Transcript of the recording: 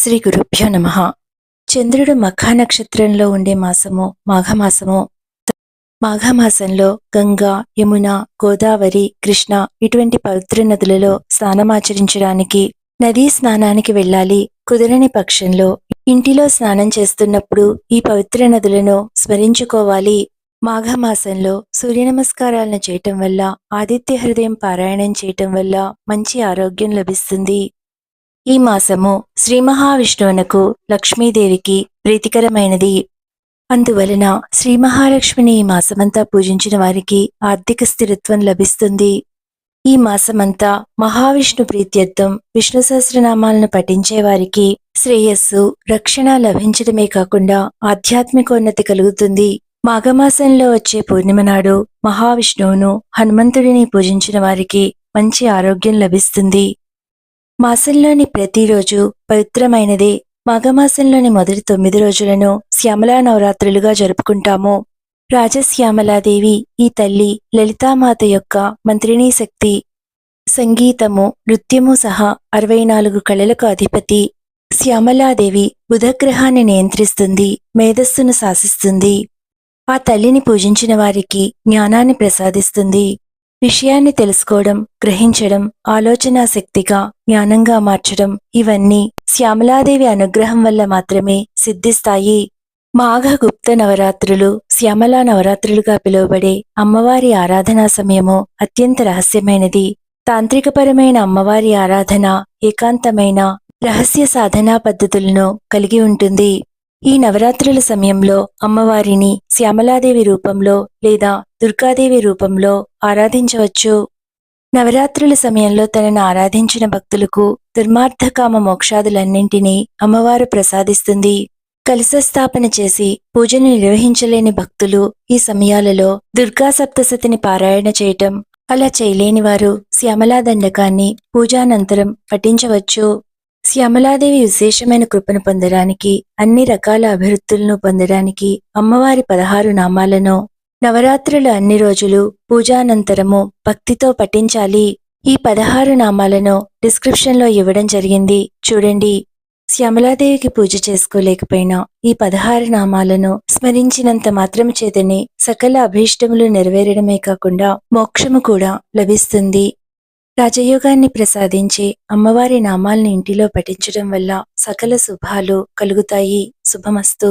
శ్రీ గురుభ్యో నమః. చంద్రుడు మఖా నక్షత్రంలో ఉండే మాసము మాఘమాసము. మాఘమాసంలో గంగా, యమున, గోదావరి, కృష్ణ ఇటువంటి పవిత్ర నదులలో స్నానమాచరించడానికి నదీ స్నానానికి వెళ్ళాలి. కుదరని పక్షంలో ఇంటిలో స్నానం చేస్తున్నప్పుడు ఈ పవిత్ర నదులను స్మరించుకోవాలి. మాఘమాసంలో సూర్య నమస్కారాలను చేయటం వల్ల, ఆదిత్య హృదయం పారాయణం చేయటం వల్ల మంచి ఆరోగ్యం లభిస్తుంది. ఈ మాసము శ్రీ మహావిష్ణువునకు, లక్ష్మీదేవికి ప్రీతికరమైనది. అందువలన శ్రీ మహాలక్ష్మిని ఈ మాసమంతా పూజించిన వారికి ఆర్థిక స్థిరత్వం లభిస్తుంది. ఈ మాసమంతా మహావిష్ణు ప్రీత్యర్థం విష్ణు సహస్రనామాలను పఠించే వారికి శ్రేయస్సు, రక్షణ లభించడమే కాకుండా ఆధ్యాత్మికోన్నతి కలుగుతుంది. మాఘమాసంలో వచ్చే పూర్ణిమ నాడు మహావిష్ణువును, హనుమంతుడిని పూజించిన వారికి మంచి ఆరోగ్యం లభిస్తుంది. మాసంలోని ప్రతిరోజు పవిత్రమైనదే. మాఘమాసంలోని మొదటి 9 రోజులను శ్యామలా నవరాత్రులుగా జరుపుకుంటాము. రాజశ్యామలాదేవి ఈ తల్లి లలితామాత యొక్క మంత్రిణీ శక్తి. సంగీతము, నృత్యము సహా 64 కళలకు అధిపతి. శ్యామలాదేవి బుధగ్రహాన్ని నియంత్రిస్తుంది, మేధస్సును శాసిస్తుంది. ఆ తల్లిని పూజించిన వారికి జ్ఞానాన్ని ప్రసాదిస్తుంది. విషయాన్ని తెలుసుకోవడం, గ్రహించడం, ఆలోచనా శక్తిగా, జ్ఞానంగా మార్చడం ఇవన్నీ శ్యామలాదేవి అనుగ్రహం వల్ల మాత్రమే సిద్ధిస్తాయి. మాఘ గుప్త నవరాత్రులు, శ్యామలా నవరాత్రులుగా పిలువబడే అమ్మవారి ఆరాధనా సమయము అత్యంత రహస్యమైనది. తాంత్రికపరమైన అమ్మవారి ఆరాధన ఏకాంతమైన రహస్య సాధనా పద్ధతులను కలిగి ఉంటుంది. ఈ నవరాత్రుల సమయంలో అమ్మవారిని శ్యామలాదేవి రూపంలో లేదా దుర్గాదేవి రూపంలో ఆరాధించవచ్చు. నవరాత్రుల సమయంలో తనను ఆరాధించిన భక్తులకు దుర్మార్థకామ మోక్షాదులన్నింటినీ అమ్మవారు ప్రసాదిస్తుంది. కలశస్థాపన చేసి పూజను నిర్వహించలేని భక్తులు ఈ సమయాలలో దుర్గా సప్తశతిని పారాయణ చేయటం, అలా చేయలేని వారు శ్యామలా దండకాన్ని పూజానంతరం పఠించవచ్చు. శ్యామలాదేవి విశేషమైన కృపను పొందడానికి, అన్ని రకాల అభివృద్ధులను పొందడానికి అమ్మవారి 16 నామాలను నవరాత్రులు అన్ని రోజులు పూజానంతరము భక్తితో పఠించాలి. ఈ 16 నామాలను డిస్క్రిప్షన్లో ఇవ్వడం జరిగింది, చూడండి. శ్యామలాదేవికి పూజ చేసుకోలేకపోయినా ఈ 16 నామాలను స్మరించినంత మాత్రం చేతనే సకల అభీష్టములు నెరవేరడమే కాకుండా మోక్షము కూడా లభిస్తుంది. రాజయోగాన్ని ప్రసాదించే అమ్మవారి నామాల్ని ఇంటిలో పఠించడం వల్ల సకల శుభాలు కలుగుతాయి. శుభమస్తు.